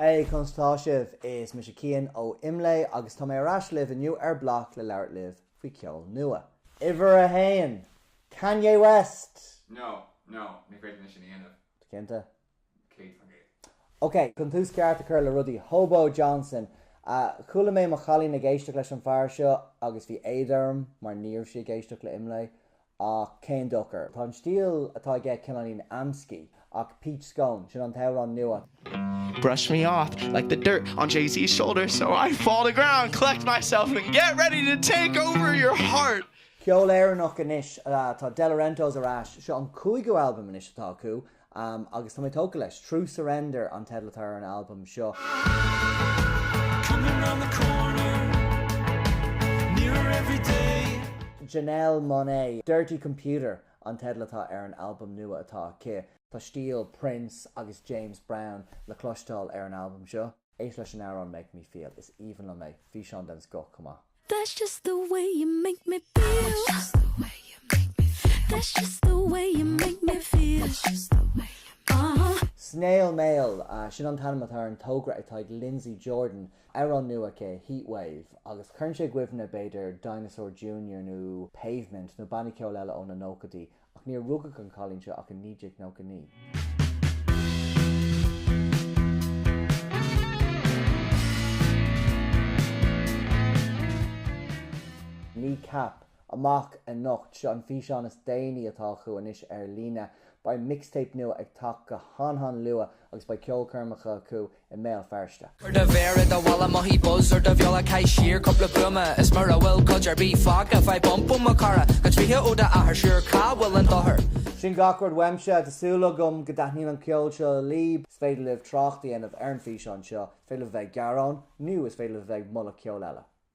Hey, Constasiv is Mishakian o Imlay, agus Tommy Rash live in New Bloc le Larry live fi Ceoil Nua. Iver a Hain, Kanye West. No, me afraid to mention the end of. Kenta. Kate from Gate. Okay, Contus Carter Curl Ruddy, Hobo Johnson. Coola me machali na geistach leis an fear seo agus bhí éidirm mar níor sé geistach le Imlay a Céin Ducker. Tá an stíl atá ag cinnalín Amsky ach Peach Scone sin an tauran nua. Brush me off like the dirt on Jay-Z's shoulder so I fall to ground, collect myself and get ready to take over your heart. Ceoil Anocht inis tá Delorentos arás seo an cúigiú album inis atá acu agus tá mé tóca leis True Surrender an tedlatar an album seo. Coming round the corner, nearer every day. Janelle Monáe, Dirty Computer an tedlatá an album nua atá cé. Tá stíl Prince agus James Brown le clostal an album seo. Éis leis an áran make me feel is even on me. Bhí sean den sco, come on. That's just the way you make me feel. That's just the way you make me feel. That's just the way you make me feel. That's just the way you Snail Mail, sin an tanamatar an tógra ag Lynsey Jordan an nua ché Heatwave agus chun sé gwibhna beidir Dinosaur Jr. nó Pavement nó banna ceoil eile ón na nócadí ach níor rugach an cholín seo ach an níideach nóca ní. Kneecap, Amach Anocht seo an fhí seán is déine atá chu inis lína by mixtape nua ag tak go han lua agus by Ceoil Curmacha acu I mail firsta. The vera the walla mohi buzz or the viola kai sheer couple of bruma is mara will culture be fog if I bump my cara cause we hear oda a sure ka will and her. Sin gacward wemsha the sulagum gadahnin an Ceoil seo líb féidir live trachty and of Ern fhí seán seo féidir bheith garon nu is féidir bheith mulla Ceoil eile.